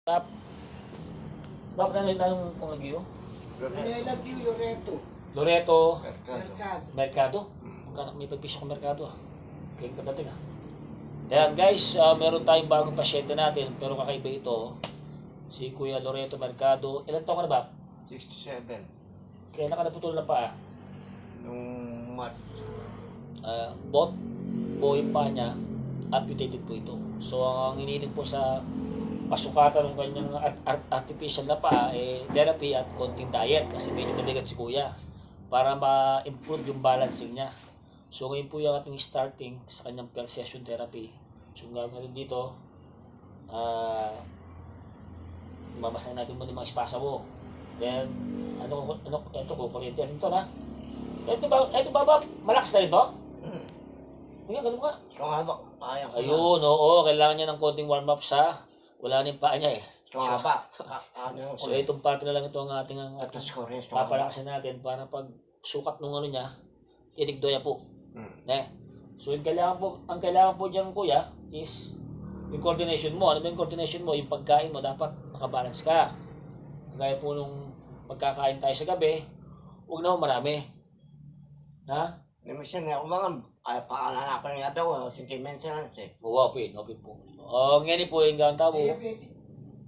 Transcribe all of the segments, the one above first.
Tap. Bakit na lang tanong kung lagyo? Lagyo, Loreto. Loreto, Mercado. Mercado. May pagpisyo kong Mercado ah. Kaya kadating ah. Ayan guys, meron tayong bagong pasyente natin pero kakaiba ito. Si Kuya Loreto Mercado. Ilan taon ka na ba? 67. Kaya nakadaputol na pa ah. Nung March. Both buhay pa niya, amputated po ito. So ang hiniling po sa pasukatan ng kanyang artificial na paa, therapy at konting diet kasi medyo mabigat si kuya para ma-improve yung balancing niya. So ngayon po yung ating starting sa kanyang per session therapy. So gagawin natin dito, mamasahin natin muna yung mga espasa mo. Then, ito kukuryente. Ano ito na? Ito ba, malakas na rin to? Ngayon, ganun ka. So nga ba? Kaya ko na. Ayun, oo, kailangan niya ng konting warm-up sa wala na yung paa niya eh. So nga ba? So itong parte na lang ito ang ating Atas ko rin. So nga ba? papalakasin natin para pag sukat nung ano niya, idigdoya po. So yung ang kailangan po dyan kuya is yung coordination mo. Ano ba yung coordination mo? Yung pagkain mo dapat nakabalance ka. Gaya po nung pagkakain tayo sa gabi, huwag na marami. Ha? Naman na ako mga paalala niya daw, sentimental lang siya. Oo, open po. Ngayon po yung gawin mo. Diabetic.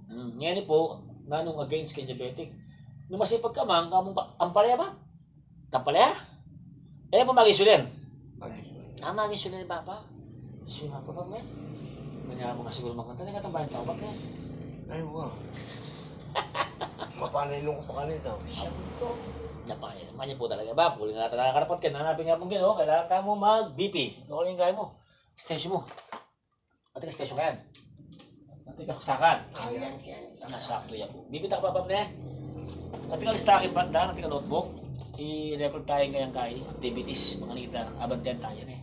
Ngayon po, nanong against kay diabetic. Nung masipag ka man, ang palaya ba? Tampalaya? Eh, pa mag-insulin. Mag-insulin ba pa? Insulin pa ba, may? Kanya mo nga siguro magkanta na katambayan tao, ba't na? Ay, wow. Mapanilong ko pa kanito. Napakanya po talaga ba? Puli nga nakakarapat ka, nanapin nga pong gino, kailangan ka mo mag-BP. Ano yung kaya mo? Extension mo. Pati ka extension ka yan. Pati ka kusakan. Nasakto yan po. Bibita ka pa ba na? Pati ka listakin pa na, pati ka notebook. I-record tayo ngayang kaya. Activities, mga nakita, abantiyan tayo na eh.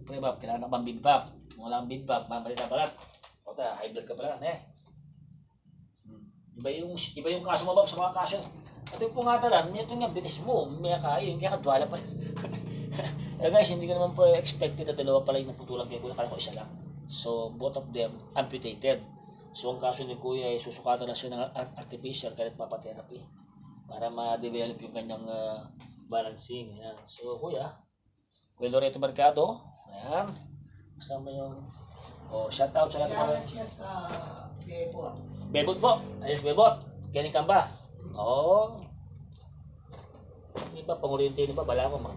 Pre Bob, kailangan ka pang bimbap. Kung wala kang bimbap, mamalita pala. O ta, high blood ka pala na eh. Iba yung kaso mo Bob sa mga kaso. At yung pungatalan, ito nga, bilis mo, may kayo, kaya kadwala pa. Guys, hindi ko naman po expected na dalawa pala yung naputulan kay Kuya, kala ko isa lang. So, both of them amputated. So, ang kaso ni Kuya ay susukatan na siya ng artificial kahit papatherapy para ma-develop yung kanyang balancing. Ayan. So, Kuya Loreto Mercado, ayan, kasama yung, shoutout sa lahat. Kaya siya sa Bebot. Bebot po, ayos Bebot, Kenny Kamba. Hindi ba, pang-oriente ba? Bala ko man.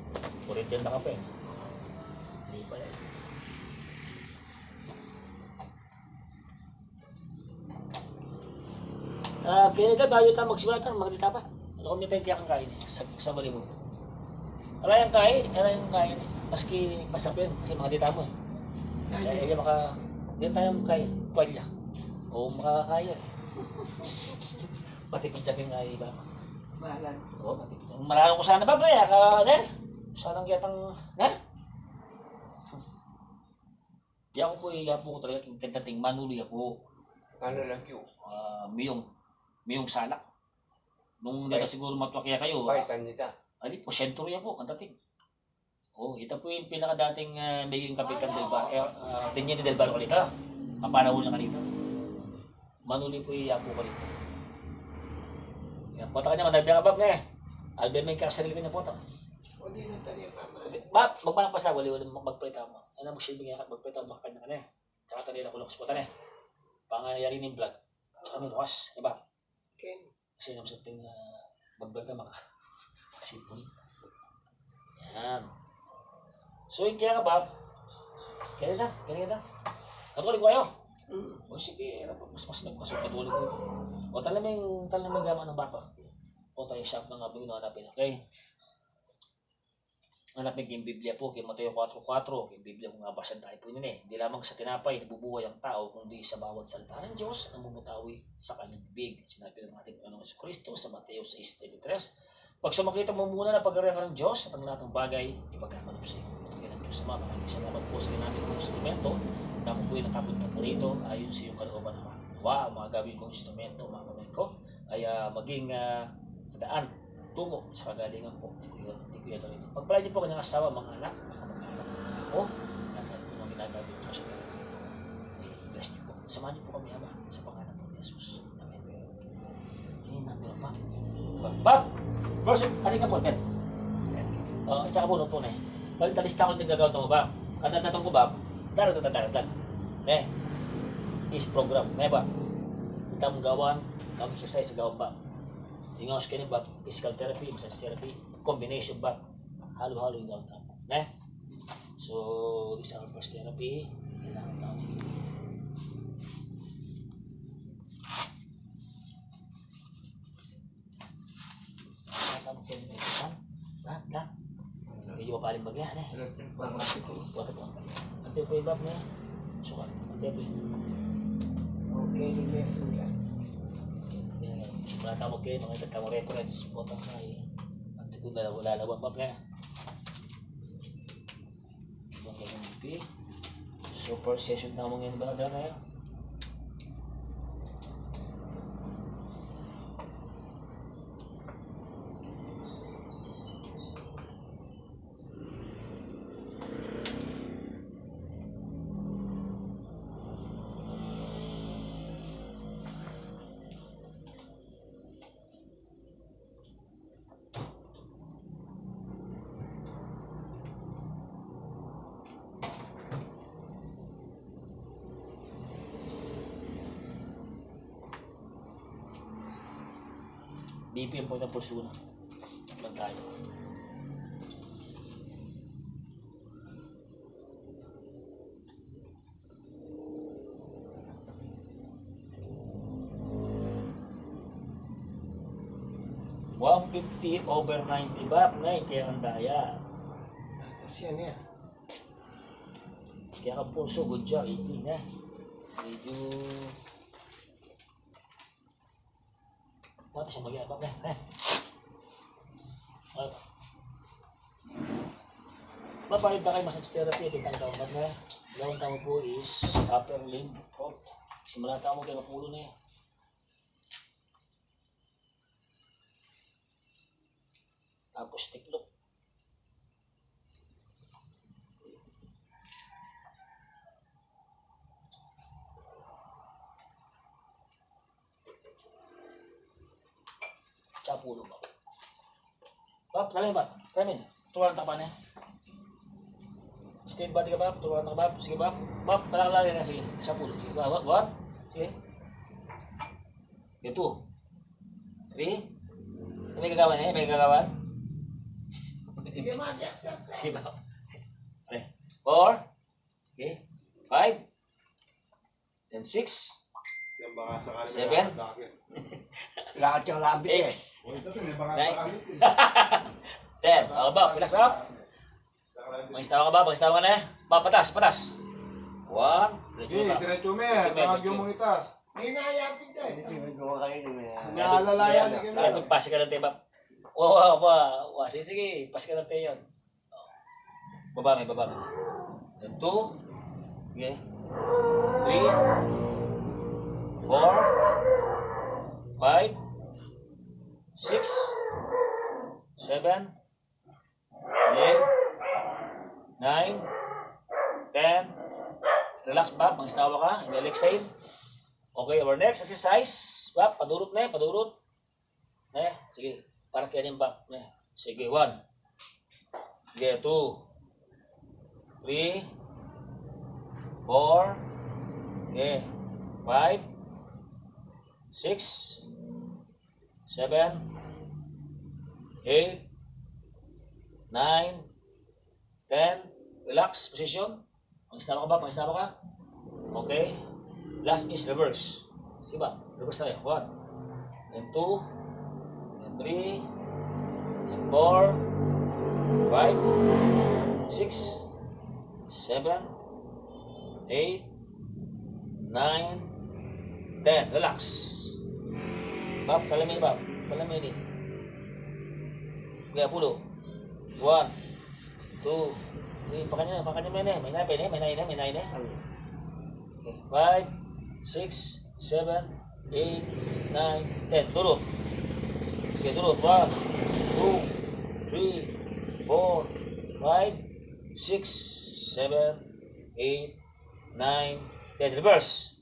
Oriente na ka pa eh. Hindi pala eh. Canada, bayo tayo magsimula tayo, magdita pa. Ano kung may tayong kaya kang kain eh, sa bali mo. Ala yung kain eh. Maski pasapin, kasi mga dita mo eh. Kaya di tayo kain, kwalya. O makakaya eh. Matipid-tapin nga iba. Malan. Oo, matipid. Malalong ko sana ba, Blaya? Sanang kitang, Di ako po, po ko talaga, kantating manuli ako. Ano lang yun? Miyong salak. Nung dito siguro matwakya kayo. Paitan nita. Ali po, senturya po, kantating. Ito po yung pinakadating magiging kapitan del Bar. Tiniente del Bar kalita. Kapanahon na kalita. Manuli po po kalita. Yan, pota ka niya, madalbi ka, Bob, ne. Albert, may kakasarili ka niya, pota. O di na tayo papa. Bob, magpanang pasa, wali magprita mo. Ano magsilbing nga, magprita mo, makakanya ka na eh. Tsaka tanila ko lang pota ne. Pangayari ng vlog. Tsaka may lukas, di ba? Ken. Kasi naman something mag-vlog na makasipon. Yan. So, yung kaya ka, Bob. Kaya na. Katuloy ko kayo. Sige, mas katuloy ko. Talaming gama ng bata. Tayo shop na nga po hanapin. Okay? Hanapin yung Biblia po, kay Mateo 4:4, kay Biblia kung nabasan tayo po yun eh. Hindi lamang sa tinapay nabubuhay ang tao, kundi sa bawat salita ng Diyos na bumutawi sa kanyang bibig. Sinabi ng ating Panginoon sa Kristo sa Mateo 6:33. Pag sumakita mo muna na pagkariyan ka ng Diyos at ang lahat ng bagay, ipagkakalap sa iyo. Pagkariyan ng Diyos Ama, maraming salamat po sa ginamit kong instrumento na ako po yung nakapunta po rito ayon sa iyong kalooban naman. Ang mga gawin kong instrumento, mga kamay ko, ay maging daan tungo sa kagalingan po ni Kuya Loreto. Pagpalay niyo po kanyang asawa, mga anak, mga kamag-anak. Lahat po mga ginagawin ko sa kagalingan. Bless niyo po. Samahan niyo po kami, Ama, sa pangalan po ni Jesus. Amen. Ayun na, meron pa. Bob! Verse, halika po, Pet. At saka po, nung po na eh. Balik talista ko din gagawin mo, Bob. Katatatong ko, Bob. Daratan. Is program. Ba? Kita mong gawan, kami exercise sa gawan, Bob. Yung nga skin, Bob, physical therapy, massage therapy, combination, Bob. Halo-halo yung gawan tayo. So, this is our first therapy. Kailangan tayo. Tama kayo ng ito. Ba? Medyo mapaling bagya, Mamati ko isa. Bakit po? Ante po yung bab niya. Suka. Ante po yung... Okay, ni Mesulat. Wala tamo kayo, mga ikat tamo reference. Potong sa ay... Ante ko lalawang bab niya. Ibang kayo ng BP. Super session na mong yan ba na yan? BP ang punta puso na. Lang tayo. $150 over 90 bab na kaya ang daya. Tapos yan yan. Kaya ang pulso, good job, 80 na. Medyo... Pati siya mag-iabak na. Mapahid na kayo massage therapy, tingkang taon na. Gawin tamo po is upper limb. Simula tamo kayo kapulo na eh. Tapos tiklop. Pulo ba? Bab, talagang ba? Tamin, tuwaran ta pa niya. Stay body ka, Bab? Tuwaran ta ka, Bab? Sige, Bab. Bab, kalakalain na, sige. Sa pulo. Sige, Bab. What? Sige. Okay, 2. 3. May gagawan eh? May gagawan? Hindi mag-exercise. Sige, Bab. 3. 4. Okay. 5. Then 6. Yan baka sakali 7. Lakad yung labi eh. O ito may baka 9. sakali. 10. Okay, Bab. Pilas, Bab. Mangistawa ka, Bab. Mangistawa ka na. Bab, patas. 1. Diretso me. Takag yung mong itas. May nayapin tayo. Hindi mo kayo ni Naalalayan ni Kim. Kaya pagpasi ka ng tayo, Bab. Wow. Sige. Pasi ka ng tayo yun. Baba. Then 2. Okay. 3. 4, 5, 6, 7, 8, 9, 10. Relax, Bob. Mangistawa ka. Inhale, exhale. Okay, our next exercise. Bob, padurot na. Sige. Para kaya yung Bob. Sige, 1. Sige, 2. 3. 4. Okay. 5. 6, 7, 8, 9, 10. Relax, position. Mangistawa ka, Bob? Okay. Last is reverse. Sige ba? Reverse tayo. 1. Then 2. Then 3. Then 4. 5. 6. 7. 8. 9. 10. Relax. Bob, kalamin, Bob. Kalamin. Kaya pulo. 1, 2, 3. Pakanya may na. May 9. Okay. 5, 6, 7, 8, 9, 10. Turun. Okay, turun. 1, 2, 3, 4, 5, 6, 7, 8, 9, 10. Reverse.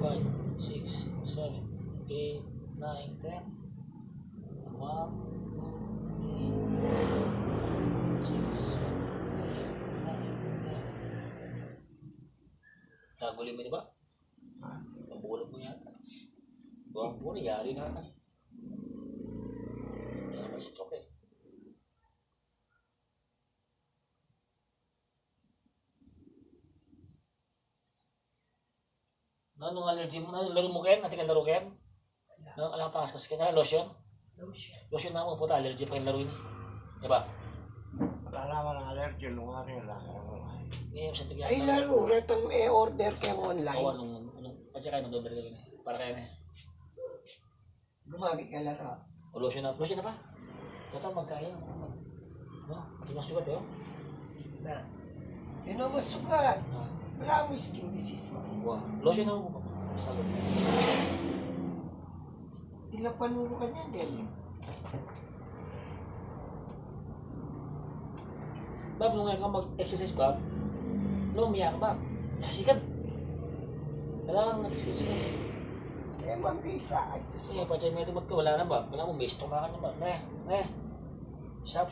5, 6, 7, 8, 9, 10. 1, 2, 3, 6, 7, 8, 9, 10. Kaguli mo di ba? Pabulog mo yata. Buwang po, yari na ka. Kaya may stroke eh. Anong allergy mo? Anong laro mo, Ken? Nating laro, Ken? Anong alam pa kasi kanya? Lotion? Lotion. Lotion na mo po, allergy pa yung laro ini. Diba? Malalaman ng allergy, lungarin lang. Eh, sa tigyan. Ay laro, retong order kayo online. Oo, nung patsa kayo, mag-double gawin eh. Para kayo na eh. Gumamit ka laro. O lotion na pa. Total, magkaya. No? Hindi masugat eh, oh. Na. Yun ang masugat. Ah, Wala akong skin disease mo. wow. Lotion na mo po. Sagot. Tila panulo ka niyan, Deli. Bab, nung ngayon ka mag-exercise, Bab, umiyak ka, Bab. Nasikat. Kailangan mag-exercise ka. Eh, mabisa. Ay, Diyos Kasi patsa may tumag ka, wala na, Bab. Wala mo, besto ka na, Bab. Ne. Sap.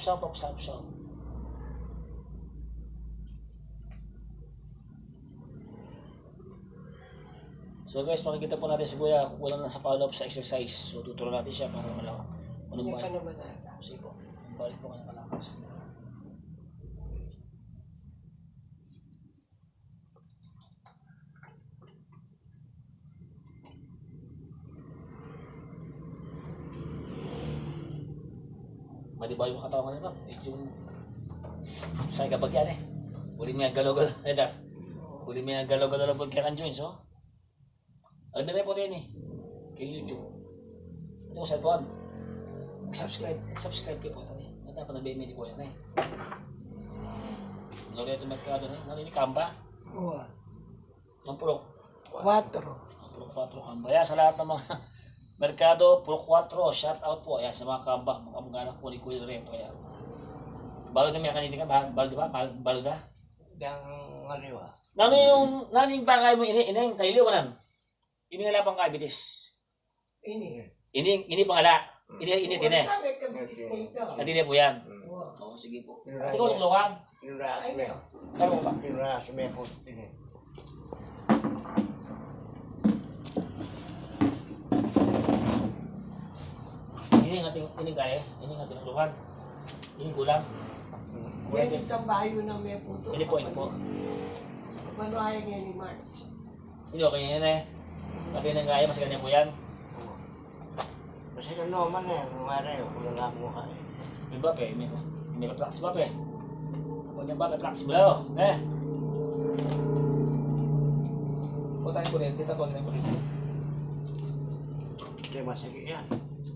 So guys, makikita po natin si Kuya kulang na sa follow-up sa exercise. So tuturo natin siya para malaman. Anong Hindi ba? ka naman ata. Sige po. Balik po kanya kalakas. Malibaw yung katawan nila. Medyo saan ka bagyan eh. Uli mo yung galaw-galaw. Edar. Uli mo yung galaw-galaw na pagkakan joints, oh. Alam mo po rin eh. Kay YouTube. Ito ko cellphone. Subscribe kayo po ito eh. At dapat na-BMD ko yan eh. Loreto Mercado na eh. Narinig Kamba. Oo. Ang pulok. 4. Ang pulok 4 Kamba. Yan sa lahat ng mga Mercado, pulok 4. Shout out po. Yan sa mga Kamba. Mga kamag-anak po ni Kuya Loreto. Yan. Balod na may kanina ka. Balod ba? Balod na? Dang aliwa. Nano yung bangay mo ini kay liwanan. Ini nga pang kabitis. Ini. Ini pangala. Ini tine. Wala kami kabitis na ito. Atine po yan. Oo. Oo, sige po. Ate ko lukan. Pinuras Ay, me. no. Laro ba? Pinuras me po. Ini ating kaya. Ini ating lukan. Ini gulang. Yan itong bayo na may puto. Ini po. Panuhayan yan ni March. Ini okay yan eh. Pati nang kaya mas ganyan po yan. Kasi naman eh, lumari, ulo lang mo ka eh. May bape, may practice bape. Kapag yung bape, practice mo lang. Eh. Punta ko rin, tita ko rin mo rin. Hindi masakit yan.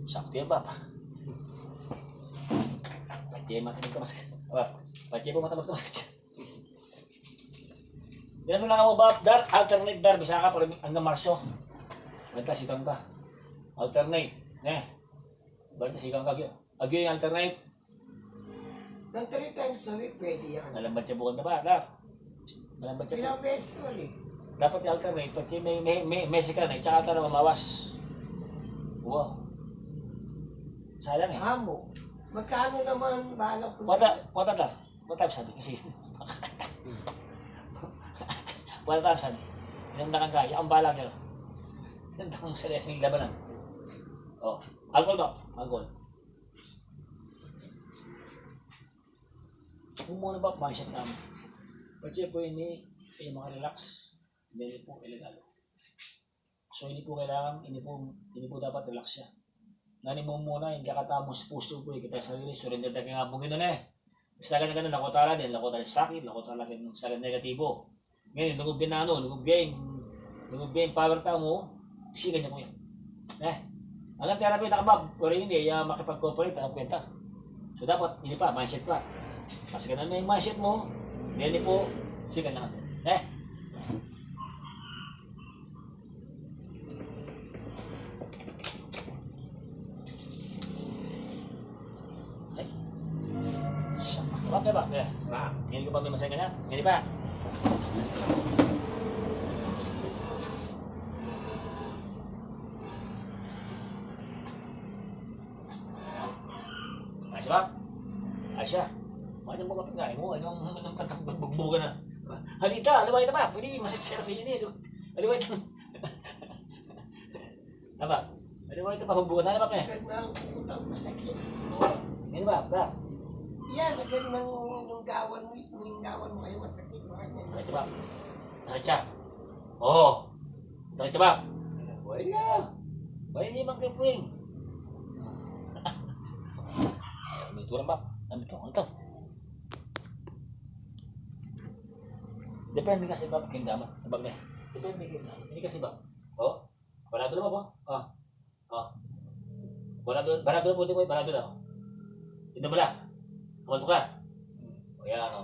Sakto yan, Bap. Jema, tinig ka mas. Pati po matamat ka masakit yan. Yan lang ako ba, Dar, alternate Dar, bisa ka pero hanggang Marso. Banta sikang ka. Alternate. Banta sikang ka. Agyo yung alternate. Ng 3 times a week, pwede yan. Nalambat siya bukan na ba, Dar? Nalambat siya Ilang beses ulit. dapat i-alternate. Pati may sikan eh, tsaka ata na mamawas. Wow. Sayang eh. Amo. Magkano naman balak ko? What time sabi kasi? What time sabi? Inandakan ka, ang balang nyo. Inandakan mo sa lesson yung labanan. Oh, alcohol ba? Alcohol. Kung muna ba, mindset namin. Pati po ini, makarelax. Hindi po illegal. So hindi po kailangan, hindi po dapat relax siya. Nani mo muna, yung kakatamos puso po, kita sarili, surrender na kaya nga po gano'n eh. Sa ganun, lakotala din, lakotala sakit, lakotala din sa negatibo. Ngayon, nungubya yung power tao mo, sigan niya po yan. Hanggang therapy nakabab, pero hindi, makipag-cooperate, ang kwenta. So dapat, hindi pa, mindset pa. Kasi ganun na yung mindset mo, hindi po, sigan na natin. Bakit ba? Ngayon ko pa may masaya ka na? Ngayon ba? Asya ba? Asya? Bakit mo kapag mo? Anong tagbagbuga na? Halita! Alaway na ba? Pwede masasaya sa inyo eh. Alaway na. Apa? Alaway na pa. Magbuga na ba? Agad na ang utang masakit. Ngayon ba? Ba? Yan, agad nung gawan mo kayo masakit. Sakit ba? Sakit siya? Oo. Sakit siya ba? Buhay na. Buhay ni Mang Kipwing. May turang ba? Ano to? Depende kasi ba kung damat. Abag na. Depende kung damat. Hindi kasi ba? Oo. Barado na ba? Oo. Barado na po. Barado na. Hindi ba na? Kamasok ka? O yan o.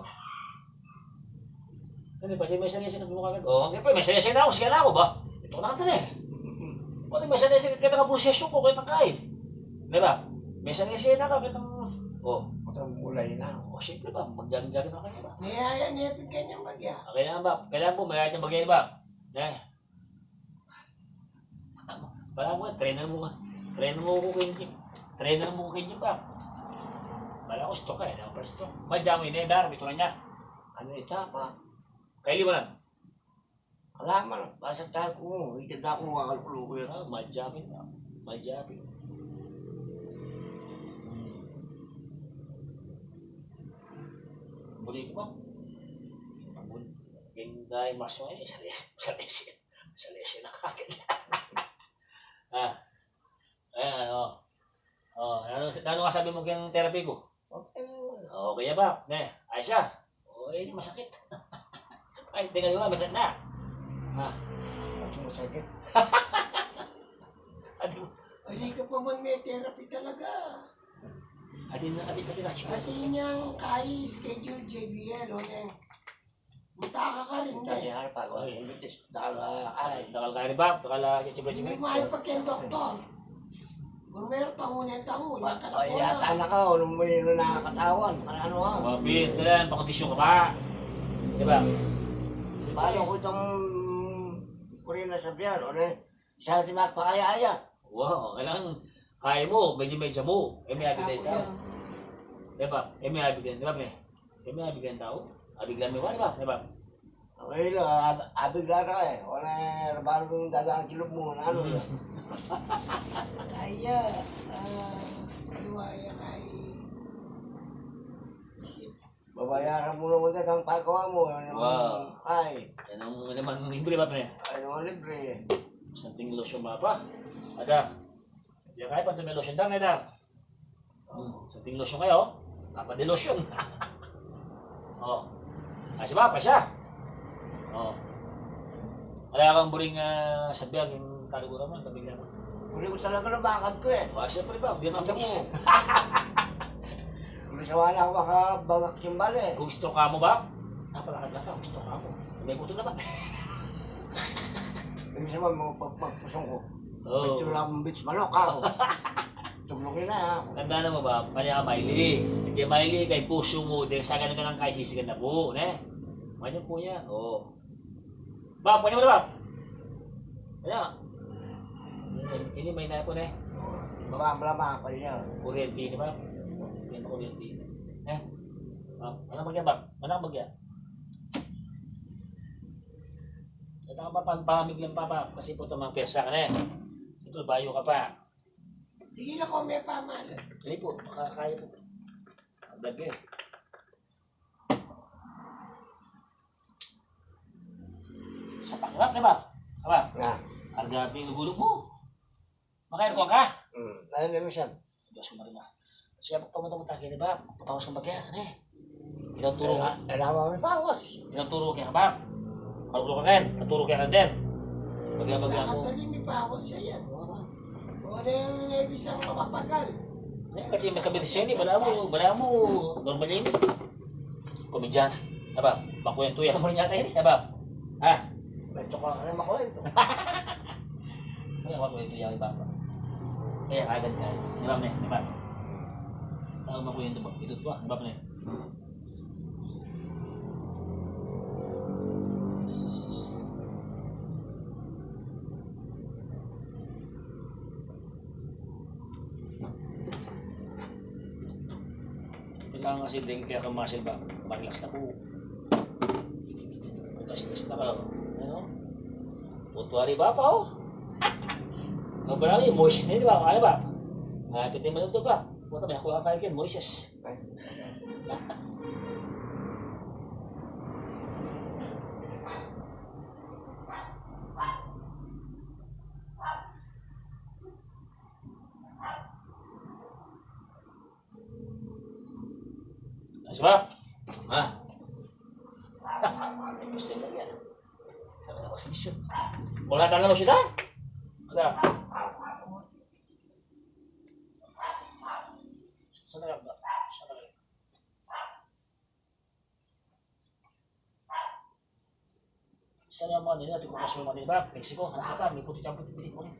Ano pa, may saya-saya na bumukha agad. O, may saya-saya na ako. Sige na ako ba? Ito ko na kanta na eh. O, may saya-saya kita ka proseso ko kahit ang kain. Di ba? May saya-saya na ka kahit ang... O, Matang mulay na. o, siyempre ba? Mag-jagin na kanya ba? Mayaya niya yung kanyang bagya. Kailangan ba? Kailangan po, may ayat yung bagay ba? Parang mo, trainer mo ko kay Jim ba? Wala ko stock eh, wala ko stock. Madjamo yun eh, Dar, ito na niya. Ano isa pa? Kaili mo lang. Alaman, basta tayo ko. Ikit na ako makakalpulo ko yun. Madjamit na. Madjamit. Buli ko ba? Ganda yung maso eh, sa lesyon na kakit. Ano nga sabi mo kayong therapy ko? Okay naman. Okay ba? Ayos siya. Hindi masakit. Ay, tingnan nyo nga, masakit na. Ba't masakit? Hindi ka pa man may therapy talaga. Atin na. At niyang kay schedule JBL o nang mutaka ka rin na Kasi eh. harap ako. Imitis. Ay. Dakal ka rin ba? Dakal Hindi mahal pa kayong doktor. Kung meron tango yan Ay, talapon yata na ka. Anong may nakakatawan? Ano ha? Wapit, kailan, pakondisyon ka pa. Diba? Paano ko itong puri na sabihan? O na, siya si Mac pakaya-ayat. Wow, kailangan kaya mo, medyo mo. May abigay tao. Diba? May abigay, diba? May abigay tao. Abigay may wala, diba? Okay lang, abigla ka eh. O na, rabalo yung dadaan kilog mo. Ano yan? Kaya, aliwaya kay isip. Babayaran mo naman dyan ang pagawa mo. Wow. Ay, Yan ang naman libre ba, pre? ano ang libre. Santing lotion ba pa? Ada. Diyan kayo pa may lotion dang, ada. Santing lotion kayo. Kapag di lotion. Oh. Asya ba? Pasya. Oh. Wala kang buring sabihan yung kalugura mo, nabigyan mo. Uli ko talaga na bakad ko eh. Asya pa rin ba? Biyan Ito ang mo. Uli Bisawa na ako makabagak yung bali. Kung stroke ka mo ba? Napalakad lang ka, kung stroke ka mo. May buto na ba? Ibig sabihin mo, pagpusong ko. Oo. Gusto lang mong bitch manok ako. Tublongin na ha. Tandaan mo ba, kanya ka Miley. At yung Miley, kay puso mo, dahil sa ganun ka lang kahit sisigan na po. Ne? Ganyan po yan. Oo. Bab, kanya mo na Bab. Kanya. Ini may na po ne. Mababla ka niya. Kuryente ni Bab. Yan kuryente. Eh? Bab, ano bagya Bab? Ano bagya? Ito ka pa pamig lang pa Bab. Kasi po ito mga pyesa ka na eh. Ito, bayo ka pa. Sige na ko, may pamahalan. Hindi po, kaya po. Vlog eh. Sa pangarap, di ba? Aba, Nga. karga at yung gulog mo. Makain ko ka. Nalala mo siya. Diyos ko marima. Siya pumunta di ba? Papawas kong bagya, ano eh. Ilang turo ka. Alam mo may pawas. Ilang turo kaya ka ba? Maluturo ka rin. Taturo kaya ka din. Bagya-bagya Sa mo. katali, may pawas siya yan. Oo ba? O rin, isang mapapagal. Eh, kasi may kabitis siya ni. Bala mo. Normal yun eh. Komedyan. Aba, makwentuya mo rin yata yun eh. Aba. Ha? May tuka ka na makuwento. Kaya makwentuya yung iba pa. Kaya kagad ka. Di ba, ne? Di ba? Tao makwento mo. Ito ba? Di ba, ne? Kailangan kasi din kaya kang muscle ba? Mag-relax na po. Mag-stress na ka. Ano? Tutuwari ba pa oh? Ang barang yung Moises na yun, di ba? Kaya ba? Pitin mo na ito ba? Puta, may nakuha ka kayo, Moises. Sebab? Ha? Gusto nyo yan. Sabi na kasi mission. Wala tangan mo siya. Ada. Sana lang ba? Sana lang. Sana yung mga nila, natin kung kaso yung mga nila. Mexico, anak ka pa, may puti tiyang puti-puti ko rin.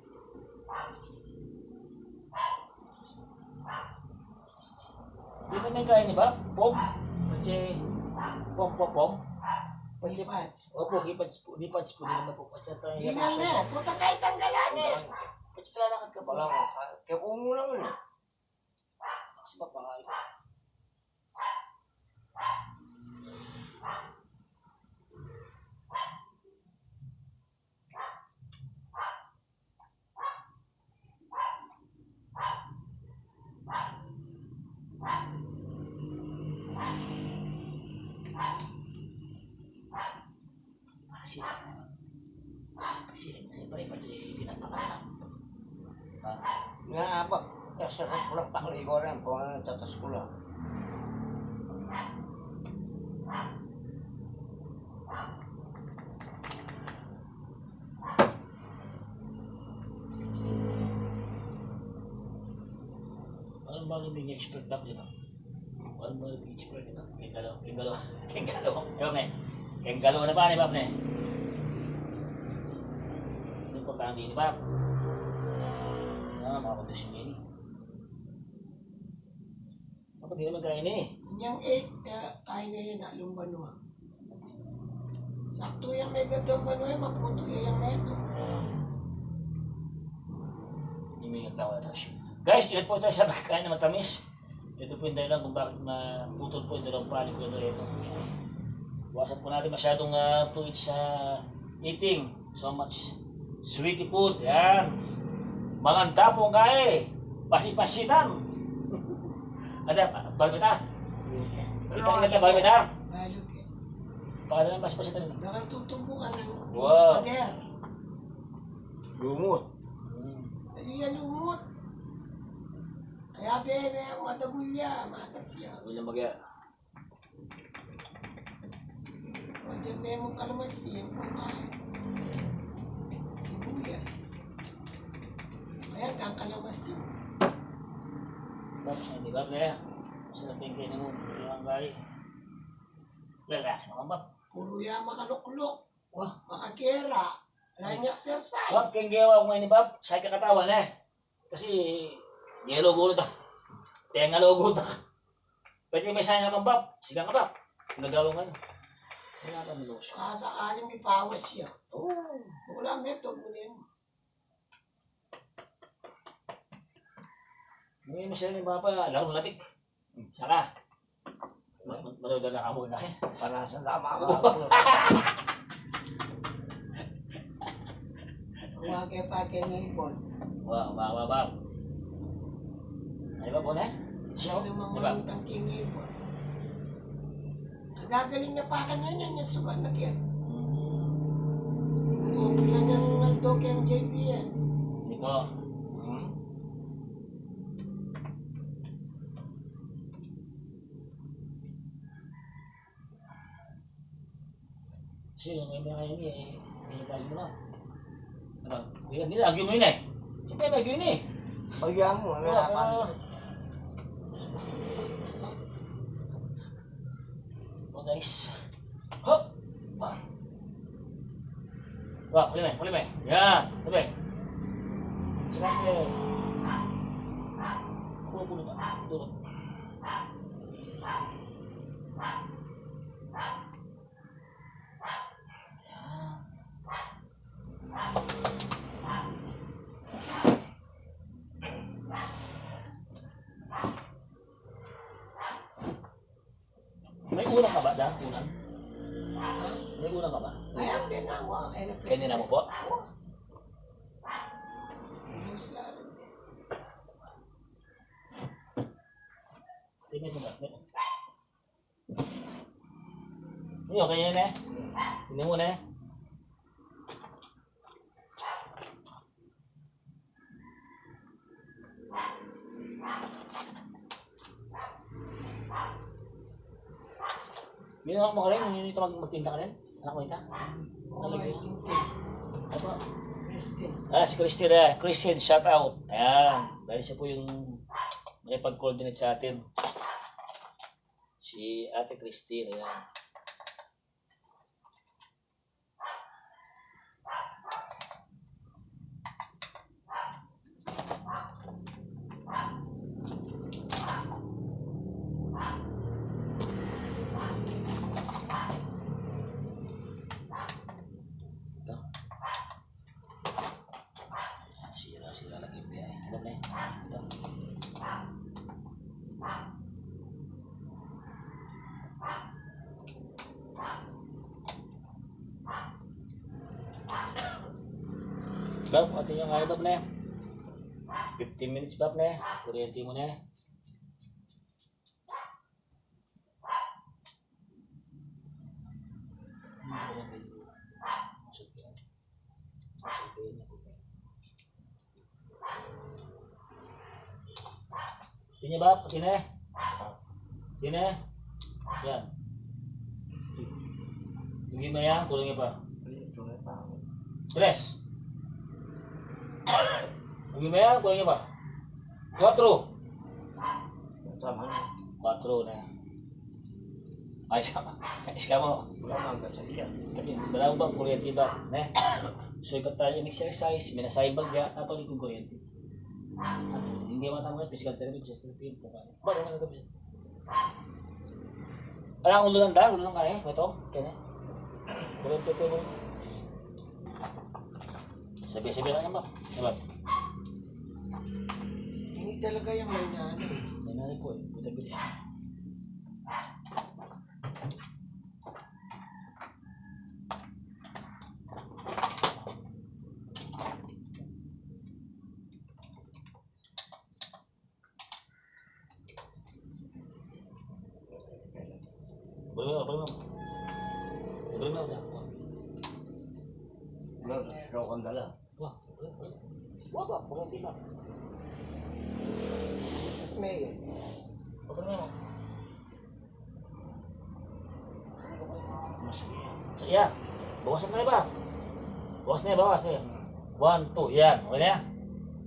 Hindi na may kaya ni ba? Pom? Pwede, pom. Pwede, Pads. opo, gipads po, di naman po. At sa tayo, Hindi na na. Puta kahit tanggalan eh. Pwede lalakad ka pa. Wala ko. Kaya kung muna mo na. Kasi papakain. Siyempre, pati tinatakan na. Nga apa. Kasi ko lang pakaligo rin. Kung tatas ko lang. Ano ba yung bigyan expert back, di ba? Ano ba yung expert, di ba? Kenggalo. Di ba, ne? Kenggalo na ba, di ba, ne? Importante, di ba? Mga kondisyon yun eh. Kapag di naman kain eh. Yung 8, kaya na yun, along banwa. Sakto yung mega doon banwa, maputo yung meto. Hindi mo yung tawa na siya. Guys, ilan po tayo sa pagkain na matamis. Ito po yung dahilan kung bakit naputol po yung dalawang panig ko ito. Iwasan po natin masyadong tuwid sa eating. So much sweetie food. Yan. Manganta po kaya. Pasipasitan. Ada, balmitar. Kita balmitar. Balot eh. Baka naman pasipasitan. Baka tutubo ka ng Wow. pader. Lumot. Aliya lumot. Kaya bere, matagulya, matas yan. Walang magya. O dyan may mong kalamansi, yung pangkain. Sibuyas. Ayan, kang kalamansi. Tapos di ba? Kaya Sarap yung kainin mo. Yung gay. Lala, naman ba? Puro yan makaluklok. Wah. Makakera. Walang exercise. Wag kang gawa ko ngayon ni Bob. Sa katawan Kasi, yellow gulot ako. Tenga logo ako. Pwede may sayang naman Bob. Sigang ka Bob. Nagawa ngayon. Wala ka ng lotion. Sakaling may pawas siya. Oo. Wala metod mo din. Ngayon mo siya ni Papa. Larong latik. Saka. Manood na ka muna. Para sa tama ka. Huwag pa kay Nipon. Wow, Bob. Ay ba po Siya namang Diba? malutang kay Nipon. Kagagaling na pa kanya niya niya sugat na kaya. Kung pila niyang naldo kay JBL. Hindi po. Kasi yung may kayo pinagkain mo na. Ano? Hindi na, agyo mo yun Siyempre, agyo yun Bagyan mo, ano na pa. Oh guys. Hop! Wah, huli mo. Yan, sabi. Sabi. Pulo ba? Pulo. May ulang ka ba, Dan? Ulang? May ulang ka ba? Ayan din ako. Kanina mo po? Ilos lang din. Tingnan mo ba? Iyo, kanya na Tingnan mo na Ginawa mo ka rin, yung ito magtinda ka rin? Anak mo ita? Okay, Tintin. Ano po? Christine. Si Christine Christine, shout out. Ayan. Dahil siya po yung nakipag-coordinate sa atin. Si Ate Christine, ayan. Sila lagi biaya. Alam na Ito. Bab, atin yung kaya Bab na 15 minutes Bab na kuryente mo na Sini Bab, sini. Sini. Yan. Hindi mo yan, kulangin pa. Tres. Hindi mo yan, kulangin pa. 4. Sama na. 4 na. Ayos ka ba? Ayos ka mo. Wala mga kasaliyan. Kasi wala bang kuryente ba? Ne? So ikat tayo yung exercise, minasaybag ya, tapos yung kuryente. Hindi matama physical therapy, physical therapy po kaya. Bakit naman nagkabisa? Alam ulo lang dahil, ulo lang kaya. Ito, kaya na. Kuryente ko mo. Sabi-sabi ka naman ba? Diba? Hindi talaga yung may nano. May nanay po buta bilis. Balik mo. Stroke ang dala. Wah, ba? Kuryente na. Sa mayor. Balik mo. Iya, bawasan mo na ba? Bawas na, bawas na. 1, 2, yan. Okay na yan?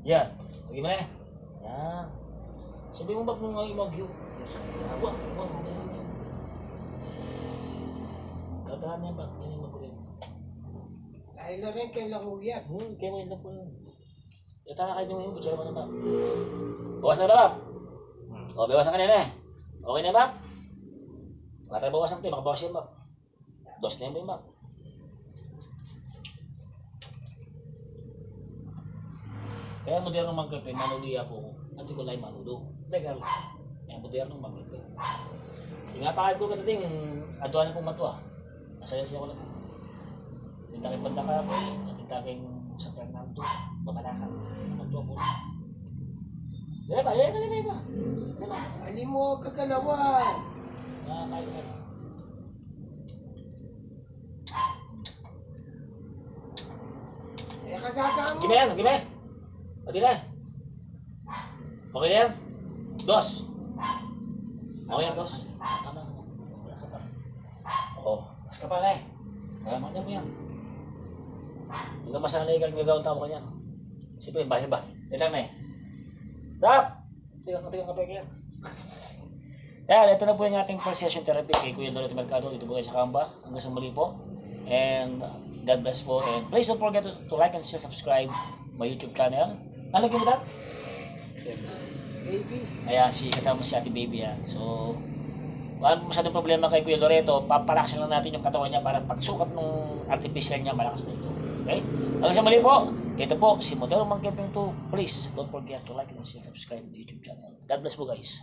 Yan. Okay mo na yan? Yan. Sabi mo ba kung ngayon mag-yun? Wag. Tatahan niya ba? Yan yung mag-ulit. Dahil na rin kay Languyat. Kaya mo yun na po yun. Tatahan kayo yung butsara mo na ba? Bawasan na ba? O, bawasan ka na eh. Okay na ba? Wala tayo bawasan tayo, makabawas yan ba? Dos na yun ba yun ba? Kaya modernong magkape, manuliya po. Hindi ko lang manulo. Legal. Kaya modernong magkape. Ingatakan ko katating, aduan na pong matwa. Nasaya siya ko lang. Tintakin banda ka po eh. Tintakin sa Fernando. Babalakan. Matwa po. Diba? Alim mo kagalawan. Nakakain ka. Kagagamos. Gime yan, gime. Pati na. Okay na yan? Dos. Okay yan, dos. Tama. Wala sa pa. Oo. Mas ka pa na eh. Kaya makanya mo yan. Hanggang masanay ka gagawin tao ka yan. Siyempre, bahay. Ito na eh. Tap! Tingnan ka pa yan. Kaya, ito na po yung ating first session therapy kay Kuya Loreto Mercado. Dito po tayo sa Kamba. Hanggang sa muli po. And God bless po. And please don't forget to like and share, subscribe my YouTube channel. Ano lagi mo dap? Baby. Ayan, kasama si Ate Baby yan. So, wala masyadong problema kay Kuya Loreto. Papalakasin lang natin yung katawan niya para pagsukat ng artificial niya, malakas na ito. Okay? Hanggang sa muli po. Ito po, si Modelo Mangkeping 2. Please don't forget to like and share, subscribe my YouTube channel. God bless po guys.